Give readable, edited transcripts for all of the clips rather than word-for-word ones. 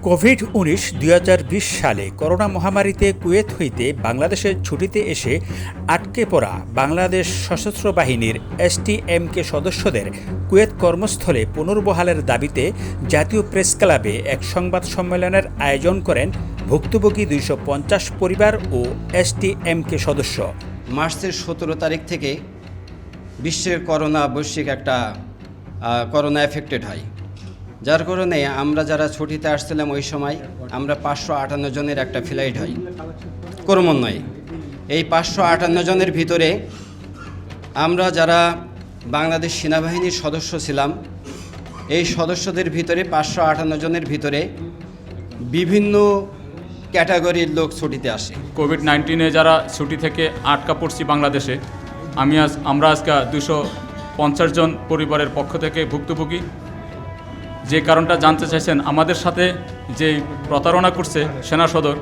COVID-19 2020 সালে corona মহামারীতে Kuwait হইতে বাংলাদেশের ছুটিতে এসে আটকে পড়া বাংলাদেশ সশস্ত্র বাহিনীর এসটিএমকে সদস্যদের কুয়েত কর্মস্থলে পুনর্বহালের দাবিতে জাতীয় প্রেস ক্লাবে এক সংবাদ সম্মেলনের আয়োজন করেন ভুক্তভোগী 250 পরিবার ও এসটিএমকে সদস্য। মার্চের 17 তারিখ থেকে বিশ্বের বৈশ্বিক একটা করোনা এফেক্টেড হয়, যার কারণে আমরা যারা ছুটিতে আসছিলাম ওই সময় আমরা 558 জনের একটা ফ্লাইট হয় ক্রমান্বয়ে। এই 558 জনের ভিতরে আমরা যারা বাংলাদেশ সেনাবাহিনীর সদস্য ছিলাম, এই সদস্যদের ভিতরে 558 জনের ভিতরে বিভিন্ন ক্যাটাগরির লোক ছুটিতে আসে। কোভিড-19 যারা ছুটি থেকে আটকা পড়ছি বাংলাদেশে, আমরা আজকে 250 জন পরিবারের পক্ষ থেকে ভুক্তভোগী। যে কারণটা জানতে চাইছেন, আমাদের সাথে যে প্রতারণা করছে সেনা সদর,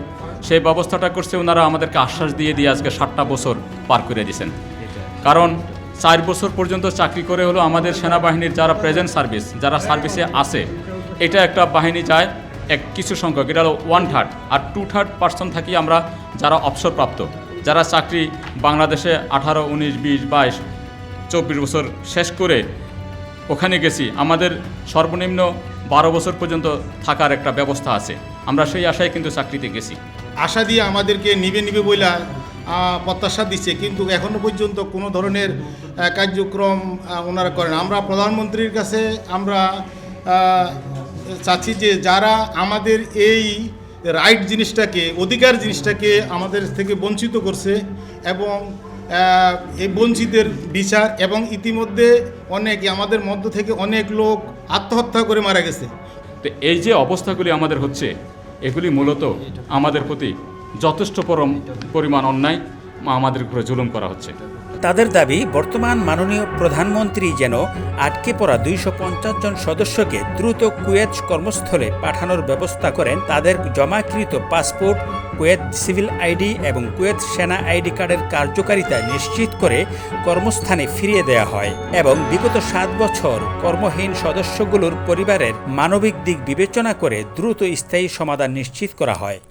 সেই ব্যবস্থাটা করছে ওনারা আমাদেরকে আশ্বাস দিয়ে আজকে 7টা বছর পার করে দিয়েছেন। কারণ 4 বছর পর্যন্ত চাকরি করে হলো আমাদের সেনাবাহিনীর যারা প্রেজেন্ট সার্ভিস, যারা সার্ভিসে আছে, এটা একটা বাহিনী যায় কিছু সংখ্যক, এটা হলো 1/3, আর 2/3% থাকি আমরা যারা অবসরপ্রাপ্ত, যারা চাকরি বাংলাদেশে 18, 19, 20, 22, 24 বছর শেষ করে ওখানে গেছি। আমাদের সর্বনিম্ন 12 বছর পর্যন্ত থাকার একটা ব্যবস্থা আছে, আমরা সেই আশায় কিন্তু চাকরিতে গেছি। আশা দিয়ে আমাদেরকে নিবে বইলা প্রত্যাশা দিচ্ছে, কিন্তু এখনও পর্যন্ত কোনো ধরনের কার্যক্রম ওনারা করেন। আমরা প্রধানমন্ত্রীর কাছে আমরা চাচ্ছি যে যারা আমাদের এই রাইট জিনিসটাকে, অধিকার জিনিসটাকে আমাদের থেকে বঞ্চিত করছে, এবং এই বঞ্চিতের বিচার, এবং ইতিমধ্যে আমাদের মধ্য থেকে অনেক লোক আত্মহত্যা করে মারা গেছে। তো এই যে অবস্থাগুলি আমাদের হচ্ছে, এগুলি মূলত আমাদের প্রতি যথেষ্ট পরিমাণ অন্যায়, আমাদের উপরে জুলুম করা হচ্ছে। তাদের দাবি, বর্তমান মাননীয় প্রধানমন্ত্রী যেন আটকে পড়া 250 জন সদস্যকে দ্রুত কুয়েত কর্মস্থলে পাঠানোর ব্যবস্থা করেন, তাদের জমাকৃত পাসপোর্ট, কুয়েত সিভিল আইডি এবং কুয়েত সেনা আইডি কার্ডের কার্যকারিতা নিশ্চিত করে কর্মস্থানে ফিরিয়ে দেওয়া হয়, এবং বিগত 7 বছর কর্মহীন সদস্যগুলোর পরিবারের মানবিক দিক বিবেচনা করে দ্রুত স্থায়ী সমাধান নিশ্চিত করা হয়।